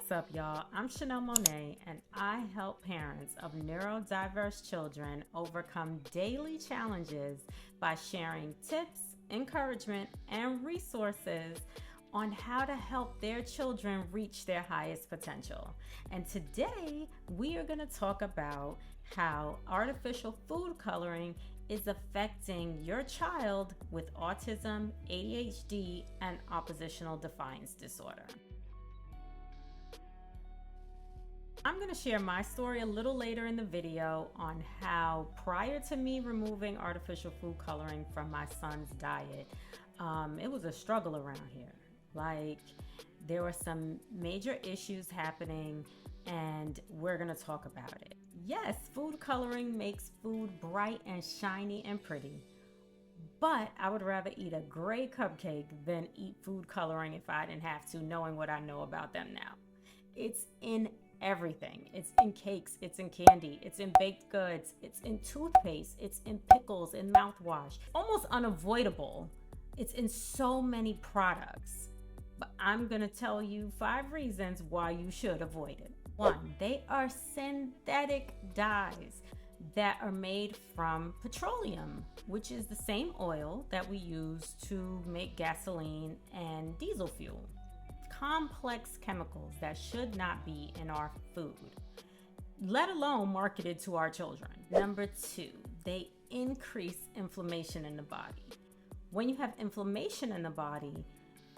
What's up, y'all? I'm Chanel Monet, and I help parents of neurodiverse children overcome daily challenges by sharing tips, encouragement, and resources on how to help their children reach their highest potential. And today, we are going to talk about how artificial food coloring is affecting your child with autism, ADHD, and oppositional defiance disorder. I'm going to share my story a little later in the video on how, prior to me removing artificial food coloring from my son's diet, it was a struggle around here. Like, there were some major issues happening, and we're going to talk about it. Yes, food coloring makes food bright and shiny and pretty, but I would rather eat a gray cupcake than eat food coloring if I didn't have to, knowing what I know about them now. It's in everything. It's in cakes, it's in candy, it's in baked goods, it's in toothpaste, it's in pickles, in mouthwash. Almost unavoidable. It's in so many products. But I'm gonna tell you 5 reasons why you should avoid it. 1, they are synthetic dyes that are made from petroleum, which is the same oil that we use to make gasoline and diesel fuel. Complex chemicals that should not be in our food, let alone marketed to our children. Number 2, they increase inflammation in the body. When you have inflammation in the body,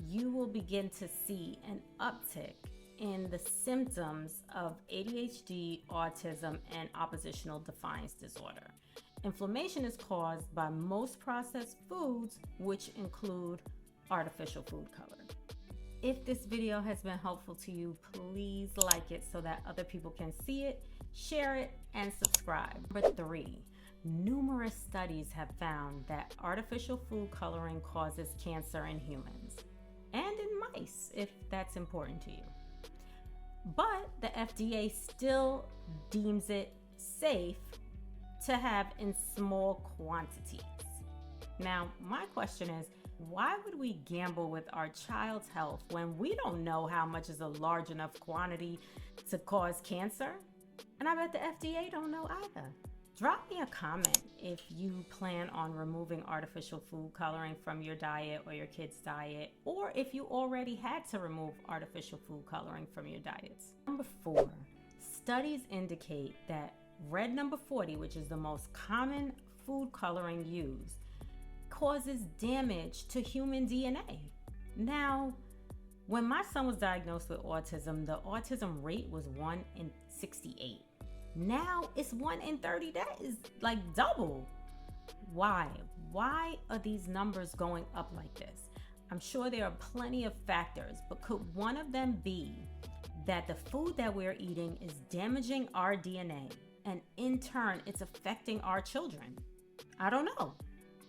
you will begin to see an uptick in the symptoms of ADHD, autism, and oppositional defiance disorder. Inflammation is caused by most processed foods, which include artificial food color. If this video has been helpful to you, please like it so that other people can see it, share it, and subscribe. Number 3, numerous studies have found that artificial food coloring causes cancer in humans and in mice, if that's important to you. But the FDA still deems it safe to have in small quantities. Now, my question is, why would we gamble with our child's health when we don't know how much is a large enough quantity to cause cancer? And I bet the FDA don't know either. Drop me a comment if you plan on removing artificial food coloring from your diet or your kids' diet, or if you already had to remove artificial food coloring from your diets. Number 4, studies indicate that red number 40, which is the most common food coloring used, causes damage to human DNA. Now, when my son was diagnosed with autism, the autism rate was 1 in 68. Now it's 1 in 30 days, like double. Why? Why are these numbers going up like this? I'm sure there are plenty of factors, but could one of them be that the food that we're eating is damaging our DNA, and in turn, it's affecting our children? I don't know.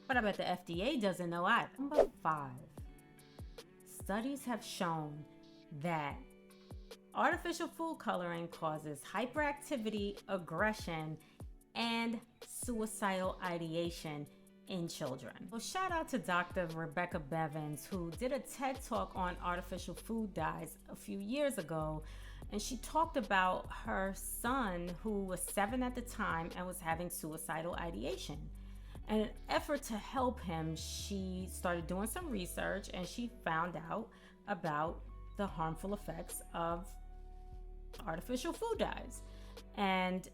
But I bet the FDA doesn't know either. Number 5, studies have shown that artificial food coloring causes hyperactivity, aggression, and suicidal ideation in children. Well, shout out to Dr. Rebecca Bevins, who did a TED Talk on artificial food dyes a few years ago. And she talked about her son, who was 7 at the time and was having suicidal ideation. In an effort to help him, she started doing some research, and she found out about the harmful effects of artificial food dyes. And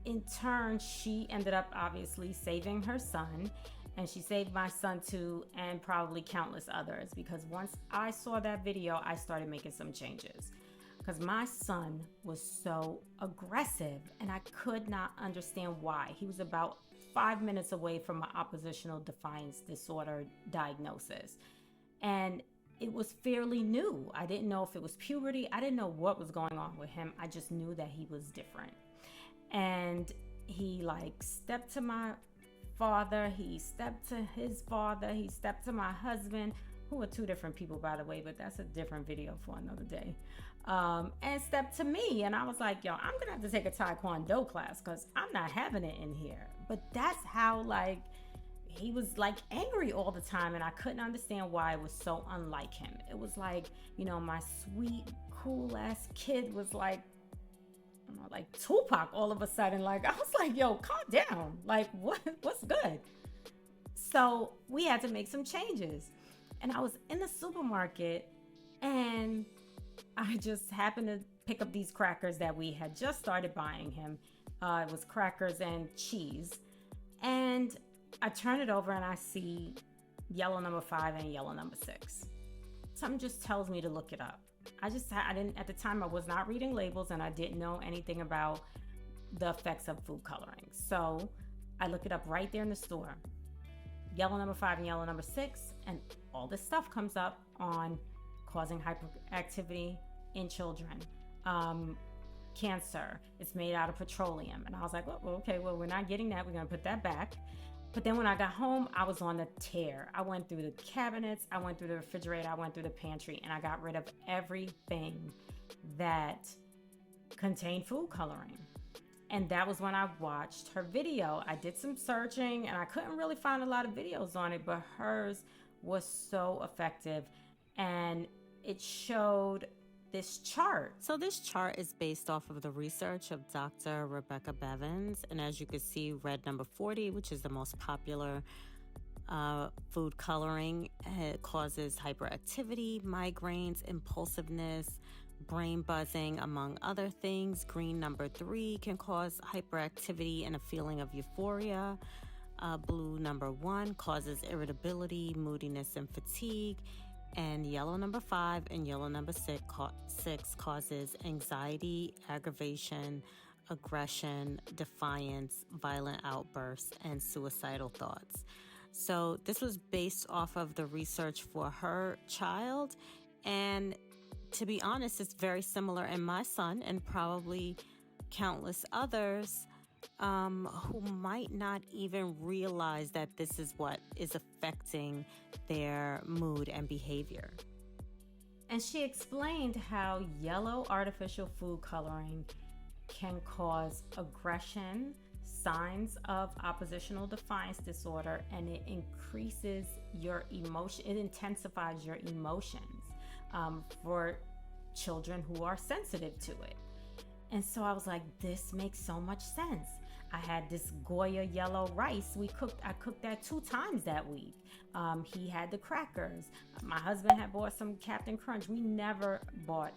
in turn, she ended up obviously saving her son, and she saved my son too, and probably countless others, because once I saw that video, I started making some changes. Because my son was so aggressive, and I could not understand why. He was about 5 minutes away from an oppositional defiance disorder diagnosis. And it was fairly new. I didn't know if it was puberty. I didn't know what was going on with him. I just knew that he was different. And he stepped to my father. He stepped to his father. He stepped to my husband, who are 2 different people, by the way, but that's a different video for another day. And stepped to me. And I was like, yo, I'm going to have to take a Taekwondo class because I'm not having it in here. But that's how he was like angry all the time, and I couldn't understand why it was so unlike him. It was like, my sweet, cool ass kid was like, like Tupac all of a sudden. Like, I was like, yo, calm down. Like, what's good? So we had to make some changes. And I was in the supermarket, and I just happened to pick up these crackers that we had just started buying him. It was crackers and cheese. And I turn it over and I see yellow number 5 and yellow number 6. Something just tells me to look it up. I didn't, at the time, I was not reading labels, and I didn't know anything about the effects of food coloring. So I look it up right there in the store. Yellow number 5 and yellow number 6, and all this stuff comes up on causing hyperactivity in children. Cancer. It's made out of petroleum. And I was like, well, okay, well, we're not getting that. We're going to put that back. But then when I got home, I was on the tear. I went through the cabinets, I went through the refrigerator, I went through the pantry, and I got rid of everything that contained food coloring. And that was when I watched her video. I did some searching, and I couldn't really find a lot of videos on it, but hers was so effective. And it showed this chart. So this chart is based off of the research of Dr. Rebecca Bevins. And as you can see, red number 40, which is the most popular food coloring, causes hyperactivity, migraines, impulsiveness, brain buzzing, among other things. Green number 3 can cause hyperactivity and a feeling of euphoria. Blue number 1 causes irritability, moodiness, and fatigue. And yellow number 5 and yellow number 6 causes anxiety, aggravation, aggression, defiance, violent outbursts, and suicidal thoughts. So this was based off of the research for her child. And to be honest, it's very similar in my son and probably countless others who might not even realize that this is what is affecting their mood and behavior. And she explained how yellow artificial food coloring can cause aggression, signs of oppositional defiance disorder, and it increases your emotion, it intensifies your emotions for children who are sensitive to it. And so I was like, this makes so much sense. I had this Goya yellow rice. I cooked that 2 times that week. He had the crackers. My husband had bought some Captain Crunch. We never bought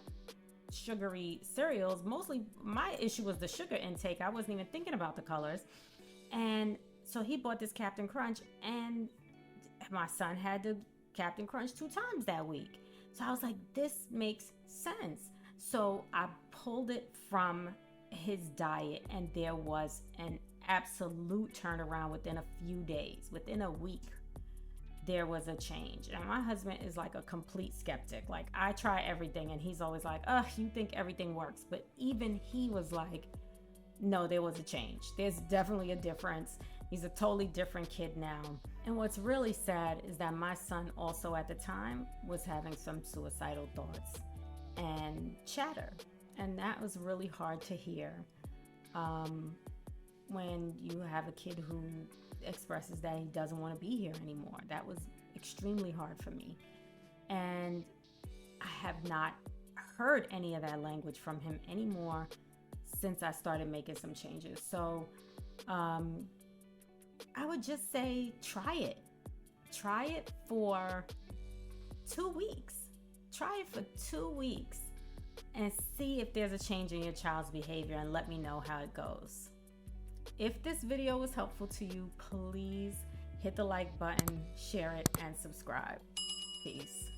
sugary cereals. Mostly my issue was the sugar intake. I wasn't even thinking about the colors. And so he bought this Captain Crunch, and my son had the Captain Crunch 2 times that week. So I was like, this makes sense. So I pulled it from his diet, and there was an absolute turnaround within a few days. Within a week, there was a change. And my husband is like a complete skeptic. Like, I try everything, and he's always like, you think everything works. But even he was like, no, there was a change. There's definitely a difference. He's a totally different kid now. And what's really sad is that my son also at the time was having some suicidal thoughts and chatter. And that was really hard to hear when you have a kid who expresses that he doesn't want to be here anymore. That was extremely hard for me. And I have not heard any of that language from him anymore since I started making some changes. So I would just say try it. Try it for 2 weeks. Try it for 2 weeks and see if there's a change in your child's behavior, and let me know how it goes. If this video was helpful to you, please hit the like button, share it, and subscribe. Peace.